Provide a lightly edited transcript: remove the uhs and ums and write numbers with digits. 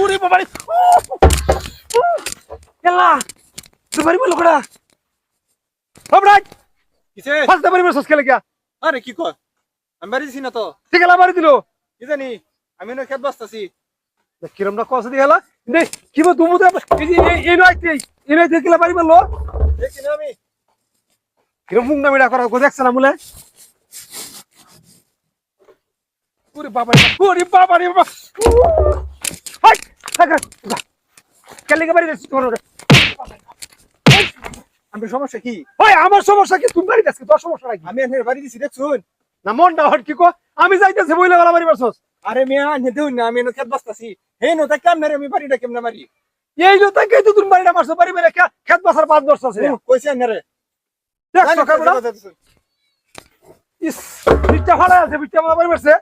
ওরে বাবা রে এলা তোমারই বলো কড়া অবরাজ কিসে ফালতে পারি বসস খেলে গিয়া আরে কি কর আমি বাড়ি দিছি না তো ঠিক এলা মারি দিল কি জানি আমি না খেত বসতাছি কিরমটা কস দি হেলা নে কি বো তুমি তো এই নয় কিলা পারি বললো দেখি না আমি কিরম মুংনা মিডা করা গো দেখছ না মুলে ওরে বাবা রে বাবা হাই থাকা কেলে কে বাড়ি যাচ্ছিস তোর আমি সমস্যা কি ওই আমার সমস্যা কি তুমি বাড়ি যাচ্ছিস তোর সমস্যা নাকি আমি এখানে বাড়ি দিছি দেখছুন না মনটা হট কি কো আমি যাইতেছি বইলা গলা বাড়ি বসস আরে মিয়া নে দেউন না আমি এনে খেত বসতাছি হে নো তা কেমনে রে আমি বাড়িটা কেমনে মারি এই লো তাই কই তুমি বাড়িটা মারছো বাড়ি মেরে খেত বাসার 5 বছর আছে কইছে না রে দেখ সকাল ইস বিটা ফাড়া আছে বিটা আমার বাড়ি বসছে